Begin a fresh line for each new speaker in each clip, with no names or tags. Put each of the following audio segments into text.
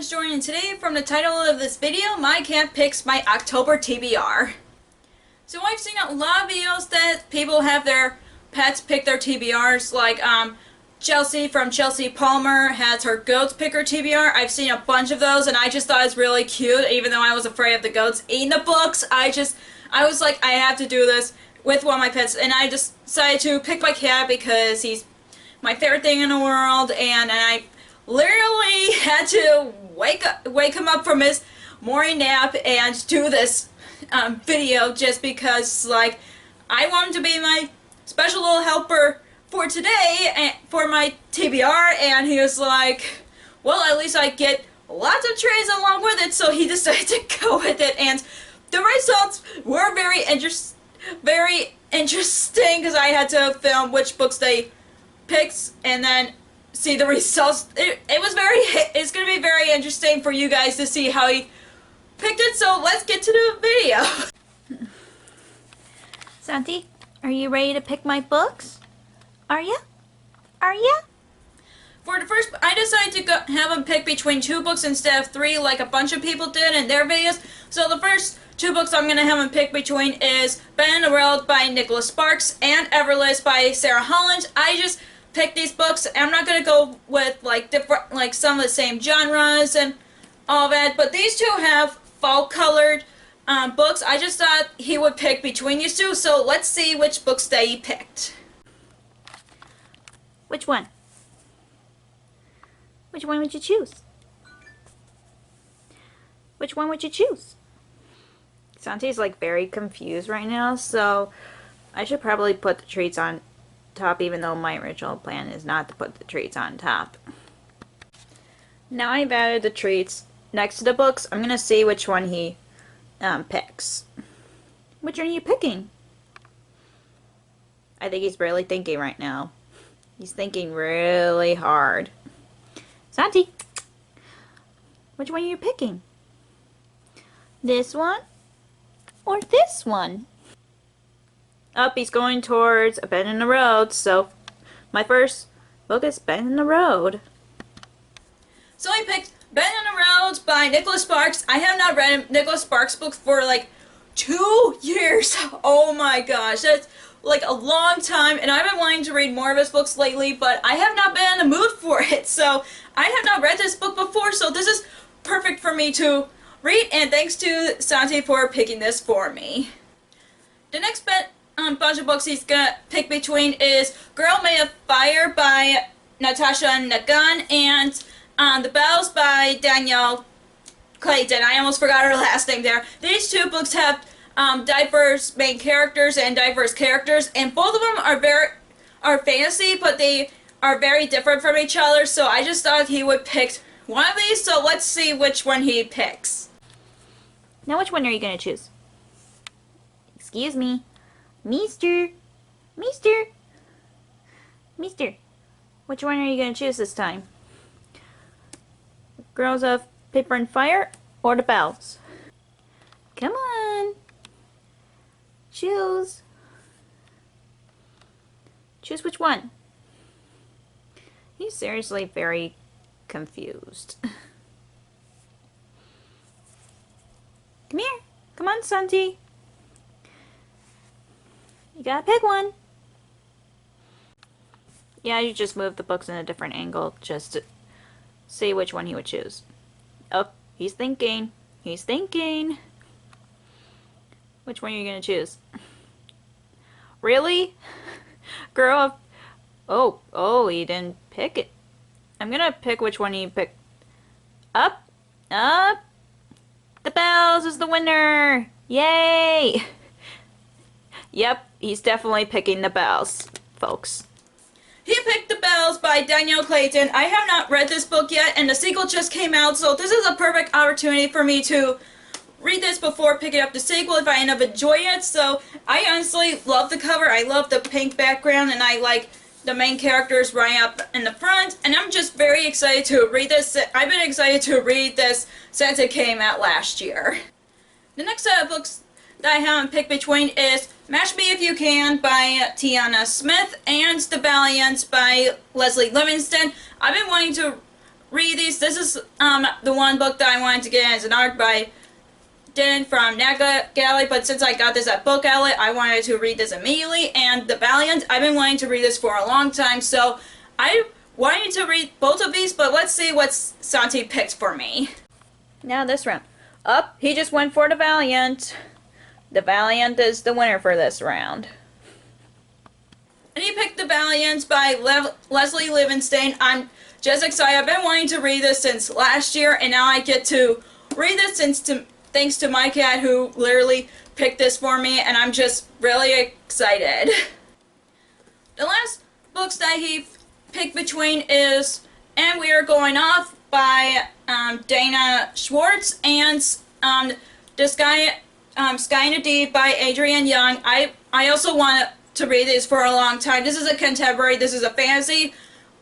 is Jordan, and today from the title of this video, my cat picks my October TBR. So I've seen a lot of videos that people have their pets pick their TBRs, like Chelsea from Chelsea Palmer has her goats pick her TBR. I've seen a bunch of those and I just thought it was really cute, even though I was afraid of the goats eating the books. I was like, I have to do this with one of my pets, and I just decided to pick my cat because he's my favorite thing in the world, and I literally had to wake him up from his morning nap and do this video just because, like, I want him to be my special little helper for today and for my TBR, and he was like, well, at least I get lots of trays along with it, so he decided to go with it, and the results were very interesting because I had to film which books they picked and then see the results. It's going to be very interesting for you guys to see how he picked it, so let's get to the video.
Santi, are you ready to pick my books? Are ya? Are ya?
For the first, I decided to have him pick between 2 books instead of 3 like a bunch of people did in their videos. So the first 2 books I'm going to have him pick between is Ben and the World by Nicholas Sparks and Everlist by Sarah Holland. I just picked these books. I'm not going to go with like different, like some of the same genres and all that, but these 2 have fall colored books. I just thought he would pick between these 2, so let's see which books that he picked.
Which one? Which one would you choose? Which one would you choose? Santi's like very confused right now, so I should probably put the treats on top, even though my original plan is not to put the treats on top. Now I've added the treats next to the books. I'm gonna see which one he picks. Which one are you picking? I think he's really thinking right now. He's thinking really hard. Santi, which one are you picking? This one or this one? Up, he's going towards A Bend in the Road, so my first book is Bend in the Road.
So I picked Bend in the Road by Nicholas Sparks. I have not read Nicholas Sparks' books for like 2 years. Oh my gosh, that's like a long time, and I've been wanting to read more of his books lately, but I have not been in the mood for it, so I have not read this book before, so this is perfect for me to read, and thanks to Santi for picking this for me. The next bunch of books he's gonna pick between is Girl Made of Fire by Natasha Nagun and The Bells by Danielle Clayton. I almost forgot her last name there. These 2 books have diverse main characters and diverse characters, and both of them are fantasy, but they are very different from each other, so I just thought he would pick one of these, so let's see which one he picks.
Now which one are you going to choose? Excuse me. Meester. Which one are you going to choose this time? Girls of Paper and Fire or The Bells? Come on. Choose. Choose which one. He's seriously very confused. Come here. Come on, Santi. You gotta pick one. Yeah, you just move the books in a different angle just to see which one he would choose. Oh, he's thinking. He's thinking. Which one are you gonna choose? Really? Girl. Oh, he didn't pick it. I'm gonna pick which one he picked. Up. The Bells is the winner. Yay. Yep, he's definitely picking The Bells, folks.
He picked The Bells by Danielle Clayton. I have not read this book yet, and the sequel just came out, so this is a perfect opportunity for me to read this before picking up the sequel if I end up enjoying it. So I honestly love the cover. I love the pink background, and I like the main characters right up in the front, and I'm just very excited to read this. I've been excited to read this since it came out last year. The next set of books that I haven't picked between is Match Me If You Can by Tiana Smith and The Valiant by Leslie Livingston. I've been wanting to read these. This is the one book that I wanted to get as an art by Dan from Naga Galley, but since I got this at Book Outlet, I wanted to read this immediately. And The Valiant, I've been wanting to read this for a long time, so I wanted to read both of these, but let's see what Santi picked for me.
Now this round. Up, he just went for The Valiant. The Valiant is the winner for this round.
And he picked The Valiant by Leslie Livingston. I'm just excited. I've been wanting to read this since last year, and now I get to read this thanks to my cat who literally picked this for me, and I'm just really excited. The last books that he picked between is And We Are Going Off by Dana Schwartz and The Sky in the Deep by Adrienne Young. I also wanted to read these for a long time. This is a contemporary, this is a fantasy,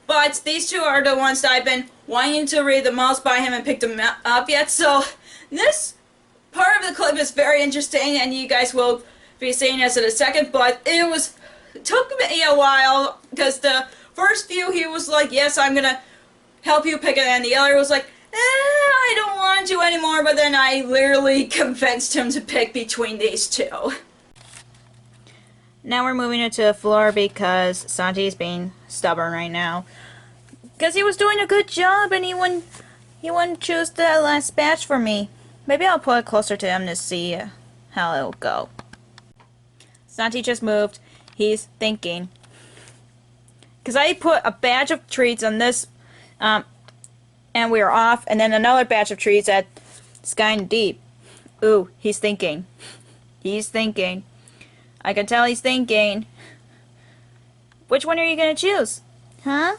but these two are the ones that I've been wanting to read the most, but I haven't picked them up yet. So this part of the clip is very interesting, and you guys will be seeing this in a second, but it took me a while, because the first few he was like, yes, I'm gonna help you pick it, and the other was like, I don't want to anymore, but then I literally convinced him to pick between these two.
Now we're moving it to the floor because Santi's being stubborn right now. Because he was doing a good job and he wouldn't choose the last batch for me. Maybe I'll put it closer to him to see how it'll go. Santi just moved. He's thinking. Because I put a batch of treats on this, and we were off, and then another batch of treats at Sky and Deep. Ooh, he's thinking. He's thinking. I can tell he's thinking. Which one are you gonna choose? Huh?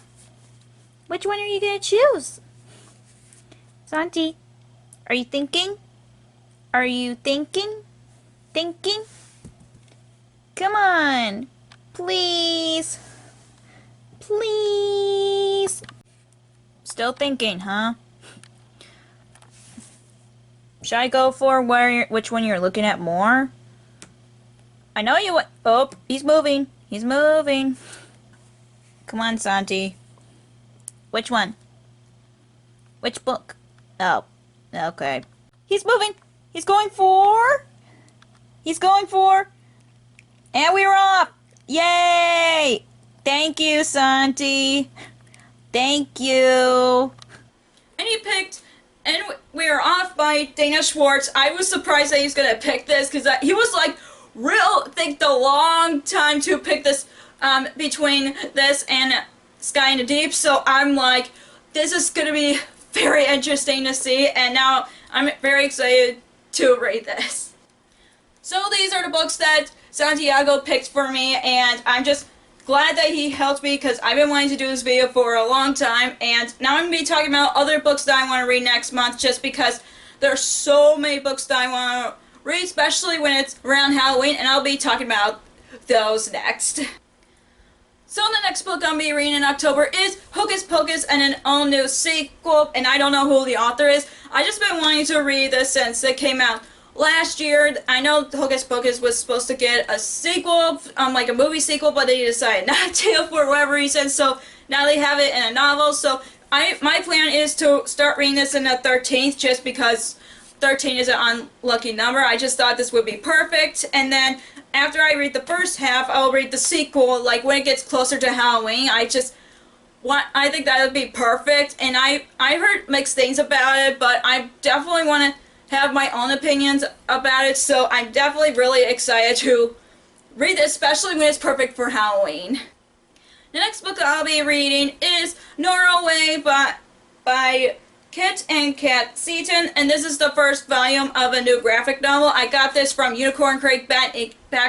Which one are you gonna choose? Santi, are you thinking? Are you thinking? Thinking? Come on. Please. Please. Still thinking, huh? Should I go for which one you're looking at more? I know you want. Oh, he's moving. He's moving. Come on, Santi. Which one? Which book? Oh, okay. He's moving. He's going for. He's going for. And we were off. Yay! Thank you, Santi. Thank you.
And he picked And We Are Off by Dana Schwartz. I was surprised that he was gonna pick this, because he was like think the long time to pick this between this and Sky in the Deep. So I'm like, this is gonna be very interesting to see, and now I'm very excited to read this. So these are the books that Santiago picked for me, and I'm just glad that he helped me, because I've been wanting to do this video for a long time, and now I'm going to be talking about other books that I want to read next month, just because there's so many books that I want to read, especially when it's around Halloween, and I'll be talking about those next. So the next book I'll be reading in October is Hocus Pocus and an all-new sequel, and I don't know who the author is. I just been wanting to read this since it came out last year. I know Hocus Pocus was supposed to get a sequel, like a movie sequel, but they decided not to for whatever reason, so now they have it in a novel. So my plan is to start reading this in the 13th, just because 13 is an unlucky number. I just thought this would be perfect, and then after I read the first half, I'll read the sequel, like when it gets closer to Halloween. I think that would be perfect, and I heard mixed things about it, but I definitely want to have my own opinions about it, so I'm definitely really excited to read this, especially when it's perfect for Halloween. The next book I'll be reading is Norway by Kit and Kat Seaton, and this is the first volume of a new graphic novel. I got this from Unicorn Crate back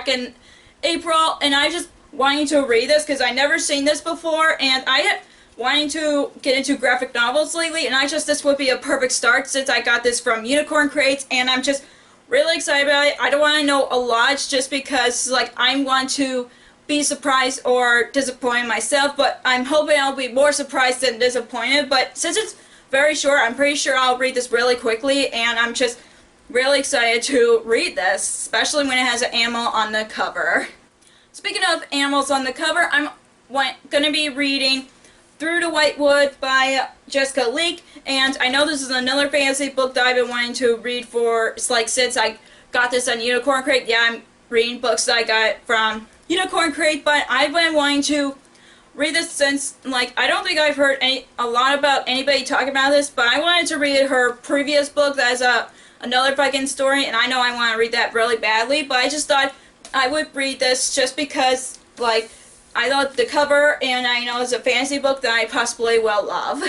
in April, and I just wanted to read this because I never seen this before, and I had wanting to get into graphic novels lately, and this would be a perfect start since I got this from Unicorn Crates, and I'm just really excited about it. I don't want to know a lot, just because like I want to be surprised or disappointed myself, but I'm hoping I'll be more surprised than disappointed. But since it's very short, I'm pretty sure I'll read this really quickly, and I'm just really excited to read this, especially when it has an animal on the cover. Speaking of animals on the cover, I'm going to be reading Through the White Wood by Jessica Leake, and I know this is another fantasy book that I've been wanting to read for, it's like, since I got this on Unicorn Crate. Yeah, I'm reading books that I got from Unicorn Crate, but I've been wanting to read this since, like, I don't think I've heard a lot about anybody talking about this, but I wanted to read her previous book that's another fucking story, and I know I want to read that really badly, but I just thought I would read this just because, like, I love the cover, and I know it's a fantasy book that I possibly will love.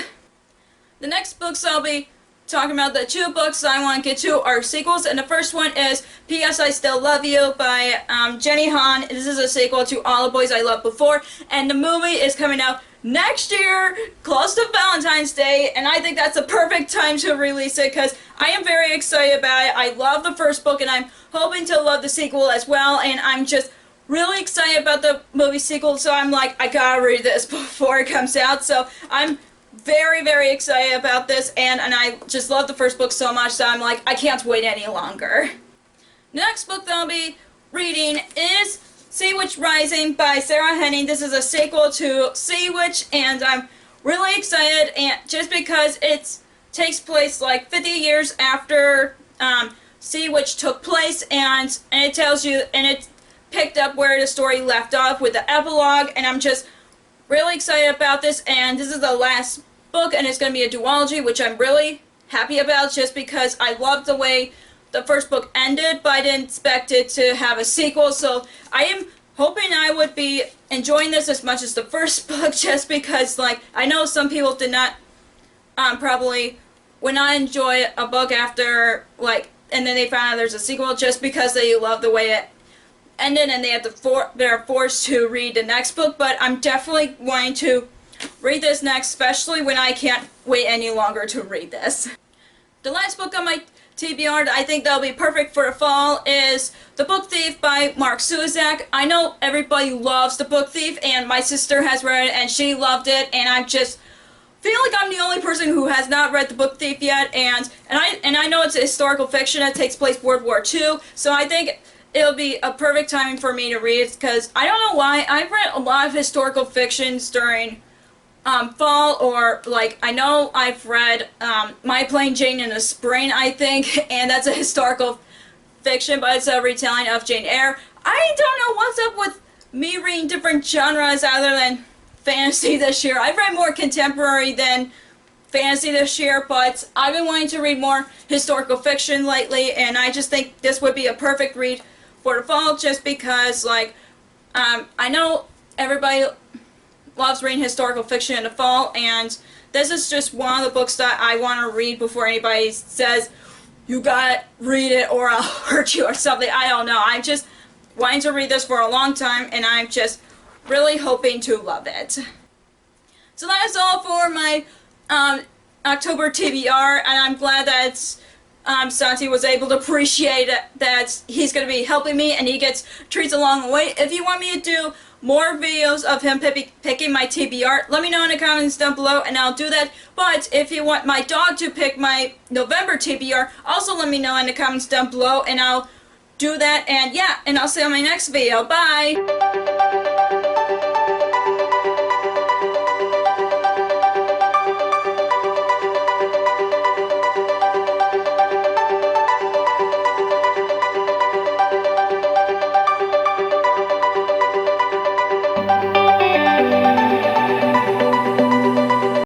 The next books I'll be talking about, the two books I want to get to, are sequels, and the first one is P.S. I Still Love You by Jenny Han. This is a sequel to All the Boys I Loved Before, and the movie is coming out next year, close to Valentine's Day, and I think that's a perfect time to release it because I am very excited about it. I love the first book, and I'm hoping to love the sequel as well, and I'm just really excited about the movie sequel, so I'm like, I gotta read this before it comes out, so I'm very, very excited about this, and I just love the first book so much, so I'm like, I can't wait any longer. The next book that I'll be reading is Sea Witch Rising by Sarah Henning. This is a sequel to Sea Witch, and I'm really excited, and just because it takes place like 50 years after Sea Witch took place, and it tells you, and it picked up where the story left off with the epilogue, and I'm just really excited about this, and this is the last book, and it's going to be a duology, which I'm really happy about just because I loved the way the first book ended, but I didn't expect it to have a sequel, so I am hoping I would be enjoying this as much as the first book, just because, like, I know some people did not, probably would not enjoy a book after, like, and then they found out there's a sequel just because they love the way it ended, and they're forced to read the next book, but I'm definitely wanting to read this next, especially when I can't wait any longer to read this. The last book on my TBR that I think that'll be perfect for the fall is The Book Thief by Mark Suzak. I know everybody loves The Book Thief, and my sister has read it, and she loved it, and I just feel like I'm the only person who has not read The Book Thief yet, and I know it's a historical fiction that takes place World War II, so I think it'll be a perfect timing for me to read it, because I don't know why, I've read a lot of historical fictions during fall, or, like, I know I've read My Plain Jane in the spring, I think, and that's a historical fiction, but it's a retelling of Jane Eyre. I don't know what's up with me reading different genres other than fantasy this year. I've read more contemporary than fantasy this year, but I've been wanting to read more historical fiction lately, and I just think this would be a perfect read for the fall, just because, like, I know everybody loves reading historical fiction in the fall, and this is just one of the books that I want to read before anybody says, you gotta read it or I'll hurt you or something. I don't know. I'm just wanting to read this for a long time, and I'm just really hoping to love it. So that is all for my October TBR, and I'm glad that Santi was able to appreciate that he's going to be helping me and he gets treats along the way. If you want me to do more videos of him picking my TBR, let me know in the comments down below and I'll do that. But if you want my dog to pick my November TBR, also let me know in the comments down below and I'll do that. And yeah, and I'll see you on my next video. Bye!